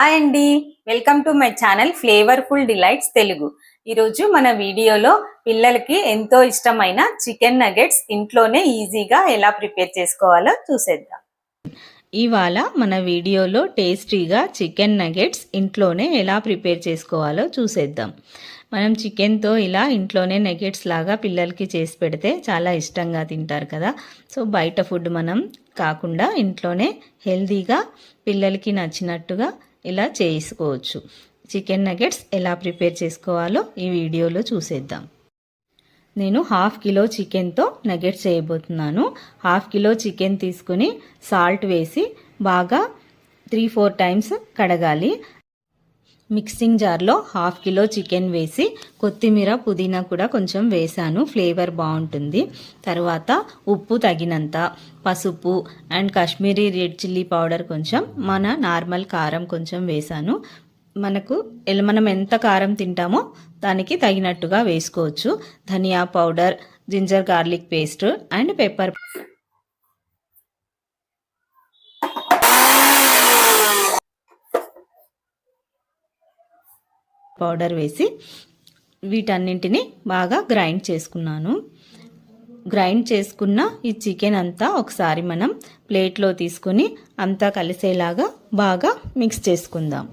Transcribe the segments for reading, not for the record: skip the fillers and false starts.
Hi అండి, welcome to my channel flavourful delights Telugu. ఈరోజు మన వీడియోలో పిల్లలకి ఎంతో ఇష్టమైన చికెన్ నగెట్స్ ఇంట్లోనే ఈజీగా ఎలా ప్రిపేర్ చేసుకోవాలో చూసేద్దాం. ఇవాళ మన వీడియోలో టేస్టీగా చికెన్ నగెట్స్ ఇంట్లోనే ఎలా ప్రిపేర్ చేసుకోవాలో చూసేద్దాం. మనం చికెన్తో ఇలా ఇంట్లోనే నగెట్స్ లాగా పిల్లలకి చేసి పెడితే చాలా ఇష్టంగా తింటారు కదా. సో బయట ఫుడ్ మనం కాకుండా ఇంట్లోనే హెల్తీగా పిల్లలకి నచ్చినట్టుగా ఇలా చేసుకోవచ్చు. చికెన్ నగెట్స్ ఎలా ప్రిపేర్ చేసుకోవాలో ఈ వీడియోలో చూసేద్దాం. నేను 1/2 కిలో చికెన్తో నగెట్స్ చేయబోతున్నాను. 1/2 కిలో చికెన్ తీసుకుని సాల్ట్ వేసి బాగా 3-4 టైమ్స్ కడగాలి. మిక్సింగ్ జార్లో 1/2 కిలో చికెన్ వేసి కొత్తిమీర పుదీనా కూడా కొంచెం వేసాను, ఫ్లేవర్ బాగుంటుంది. తర్వాత ఉప్పు తగినంత, పసుపు and Kashmiri red chilli powder కొంచెం, మన నార్మల్ కారం కొంచెం వేసాను. మనం ఎంత కారం తింటామో దానికి తగినట్టుగా వేసుకోవచ్చు. Dhania powder, ginger garlic paste and pepper powder వేసి వీటన్నింటిని బాగా గ్రైండ్ చేసుకున్నాను. గ్రైండ్ చేసుకున్న ఈ చికెన్ అంతా ఒకసారి మనం ప్లేట్లో తీసుకుని అంతా కలిసేలాగా బాగా మిక్స్ చేసుకుందాం.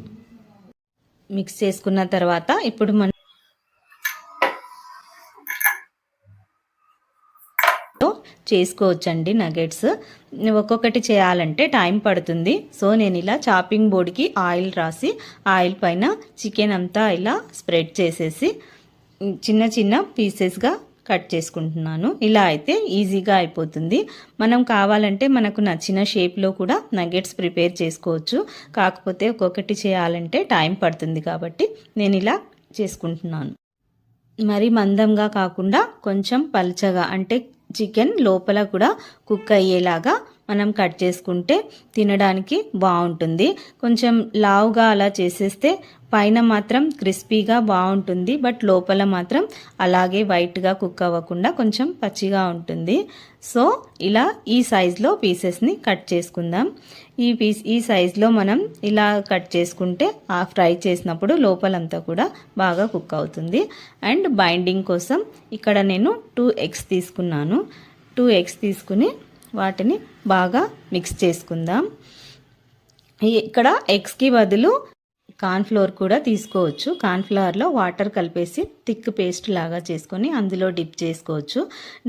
మిక్స్ చేసుకున్న తర్వాత ఇప్పుడు మనం చేసుకోవచ్చండి నగెట్స్. ఒక్కొక్కటి చేయాలంటే టైం పడుతుంది. సో నేను ఇలా చాపింగ్ బోర్డ్కి ఆయిల్ రాసి ఆయిల్ పైన చికెన్ అంతా ఇలా స్ప్రెడ్ చేసేసి చిన్న చిన్న పీసెస్గా కట్ చేసుకుంటున్నాను. ఇలా అయితే ఈజీగా అయిపోతుంది. మనం కావాలంటే మనకు నచ్చిన షేప్లో కూడా నగెట్స్ ప్రిపేర్ చేసుకోవచ్చు. కాకపోతే ఒక్కొక్కటి చేయాలంటే టైం పడుతుంది కాబట్టి నేను ఇలా చేసుకుంటున్నాను. మరి మందంగా కాకుండా కొంచెం పల్చగా, అంటే చికెన్ లోపల కూడా కుక్ అయ్యేలాగా మనం కట్ చేసుకుంటే తినడానికి బాగుంటుంది. కొంచెం లావుగా అలా చేసేస్తే పైన మాత్రం క్రిస్పీగా బాగుంటుంది, బట్ లోపల మాత్రం అలాగే వైట్గా కుక్ అవ్వకుండా కొంచెం పచ్చిగా ఉంటుంది. ఇలా ఈ సైజులో పీసెస్ని కట్ చేసుకుందాం. ఈ సైజులో మనం ఇలా కట్ చేసుకుంటే ఆ ఫ్రై చేసినప్పుడు లోపలంతా కూడా బాగా కుక్ అవుతుంది. అండ్ బైండింగ్ కోసం ఇక్కడ నేను 2 eggs తీసుకున్నాను. 2 eggs తీసుకుని వాటిని బాగా మిక్స్ చేసుకుందాం. ఇక్కడ ఎగ్స్కి బదులు కార్న్ఫ్లోర్ కూడా తీసుకోవచ్చు. కార్న్ఫ్లవర్లో వాటర్ కలిపేసి థిక్ పేస్ట్ లాగా చేసుకొని అందులో డిప్ చేసుకోవచ్చు.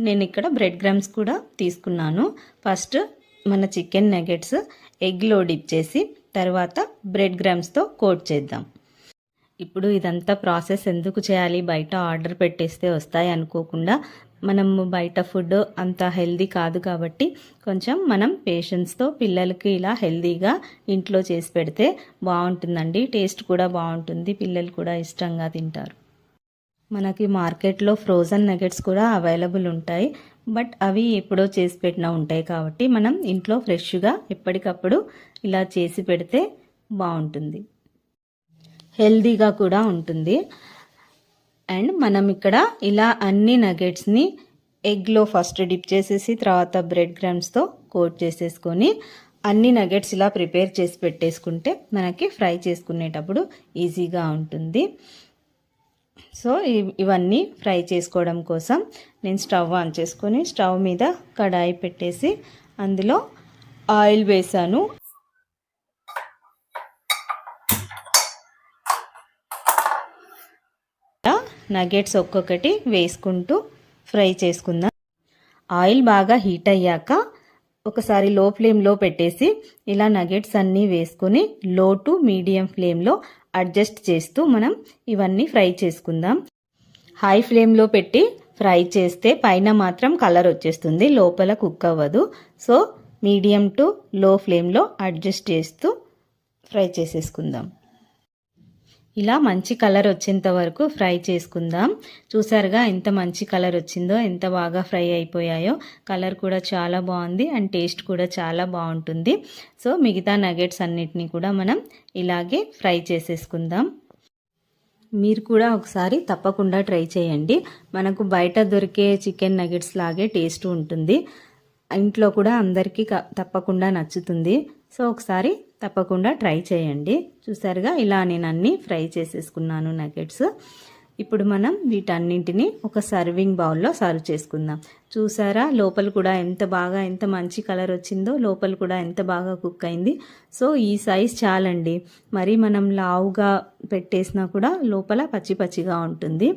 నేను ఇక్కడ బ్రెడ్ క్రమ్స్ కూడా తీసుకున్నాను. ఫస్ట్ మన చికెన్ నగెట్స్ ఎగ్లో డిప్ చేసి తర్వాత బ్రెడ్ క్రమ్స్తో కోట్ చేద్దాం. ఇప్పుడు ఇదంతా ప్రాసెస్ ఎందుకు చేయాలి, బయట ఆర్డర్ పెట్టేస్తే వస్తాయి అనుకోకుండా, మనం బయట ఫుడ్ అంత హెల్దీ కాదు కాబట్టి కొంచెం మనం పేషెన్స్తో పిల్లలకి ఇలా హెల్దీగా ఇంట్లో చేసి పెడితే బాగుంటుందండి. టేస్ట్ కూడా బాగుంటుంది, పిల్లలు కూడా ఇష్టంగా తింటారు. మనకి మార్కెట్లో ఫ్రోజన్ నగెట్స్ కూడా అవైలబుల్ ఉంటాయి, బట్ అవి ఎప్పుడో చేసి పెట్టినా ఉంటాయి కాబట్టి మనం ఇంట్లో ఫ్రెష్గా ఎప్పటికప్పుడు ఇలా చేసి పెడితే బాగుంటుంది, హెల్దీగా కూడా ఉంటుంది. అండ్ మనం ఇక్కడ ఇలా అన్ని నగెట్స్ని ఎగ్లో ఫస్ట్ డిప్ చేసేసి తర్వాత బ్రెడ్ క్రమ్స్తో కోట్ చేసేసుకొని అన్ని నగెట్స్ ఇలా ప్రిపేర్ చేసి పెట్టేసుకుంటే మనకి ఫ్రై చేసుకునేటప్పుడు ఈజీగా ఉంటుంది. సో ఇవన్నీ ఫ్రై చేసుకోవడం కోసం నేను స్టవ్ ఆన్ చేసుకొని స్టవ్ మీద కడాయి పెట్టేసి అందులో ఆయిల్ వేసాను. నగెట్స్ ఒక్కొక్కటి వేసుకుంటూ ఫ్రై చేసుకుందాం. ఆయిల్ బాగా హీట్ అయ్యాక ఒకసారి లో ఫ్లేమ్లో పెట్టేసి ఇలా నగెట్స్ అన్నీ వేసుకొని లో టు మీడియం ఫ్లేమ్లో అడ్జస్ట్ చేస్తూ మనం ఇవన్నీ ఫ్రై చేసుకుందాం. హై ఫ్లేమ్లో పెట్టి ఫ్రై చేస్తే పైన మాత్రం కలర్ వచ్చేస్తుంది, లోపల కుక్ అవ్వదు. సో మీడియం టు లో ఫ్లేమ్లో అడ్జస్ట్ చేస్తూ ఫ్రై చేసేసుకుందాం. ఇలా మంచి కలర్ వచ్చేంత వరకు ఫ్రై చేసుకుందాం. చూసారుగా ఎంత మంచి కలర్ వచ్చిందో, ఎంత బాగా ఫ్రై అయిపోయాయో. కలర్ కూడా చాలా బాగుంది అండ్ టేస్ట్ కూడా చాలా బాగుంటుంది. సో మిగతా నగెట్స్ అన్నిటినీ కూడా మనం ఇలాగే ఫ్రై చేసేసుకుందాం. మీరు కూడా ఒకసారి తప్పకుండా ట్రై చేయండి. మనకు బయట దొరికే చికెన్ నగెట్స్ లాగే టేస్ట్ ఉంటుంది. ఇంట్లో కూడా అందరికీ తప్పకుండా నచ్చుతుంది. సో ఒకసారి తప్పకుండా ట్రై చేయండి. చూసారుగా ఇలా నేను అన్నీ ఫ్రై చేసేసుకున్నాను నగెట్స్. ఇప్పుడు మనం వీటన్నింటినీ ఒక సర్వింగ్ బౌల్లో సర్వ్ చేసుకుందాం. చూసారా లోపల కూడా ఎంత మంచి కలర్ వచ్చిందో, లోపల కూడా ఎంత బాగా కుక్ అయింది. సో ఈ సైజ్ చాలండి. మరి మనం లావుగా పెట్టేసినా కూడా లోపల పచ్చి పచ్చిగా ఉంటుంది.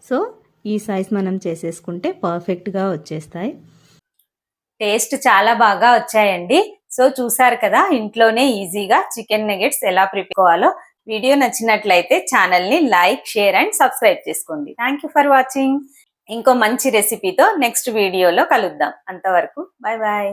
సో ఈ సైజ్ మనం చేసేసుకుంటే పర్ఫెక్ట్గా వచ్చేస్తాయి. టేస్ట్ చాలా బాగా వచ్చాయండి. సో చూసారు కదా ఇంట్లోనే ఈజీగా చికెన్ నగెట్స్ ఎలా ప్రిపేర్ చేసుకోవాలో. వీడియో నచ్చినట్లయితే ఛానల్ని లైక్, షేర్ అండ్ సబ్స్క్రైబ్ చేసుకోండి. Thank you for watching. ఇంకో మంచి రెసిపీతో నెక్స్ట్ వీడియోలో కలుద్దాం. అంతవరకు బాయ్ బాయ్.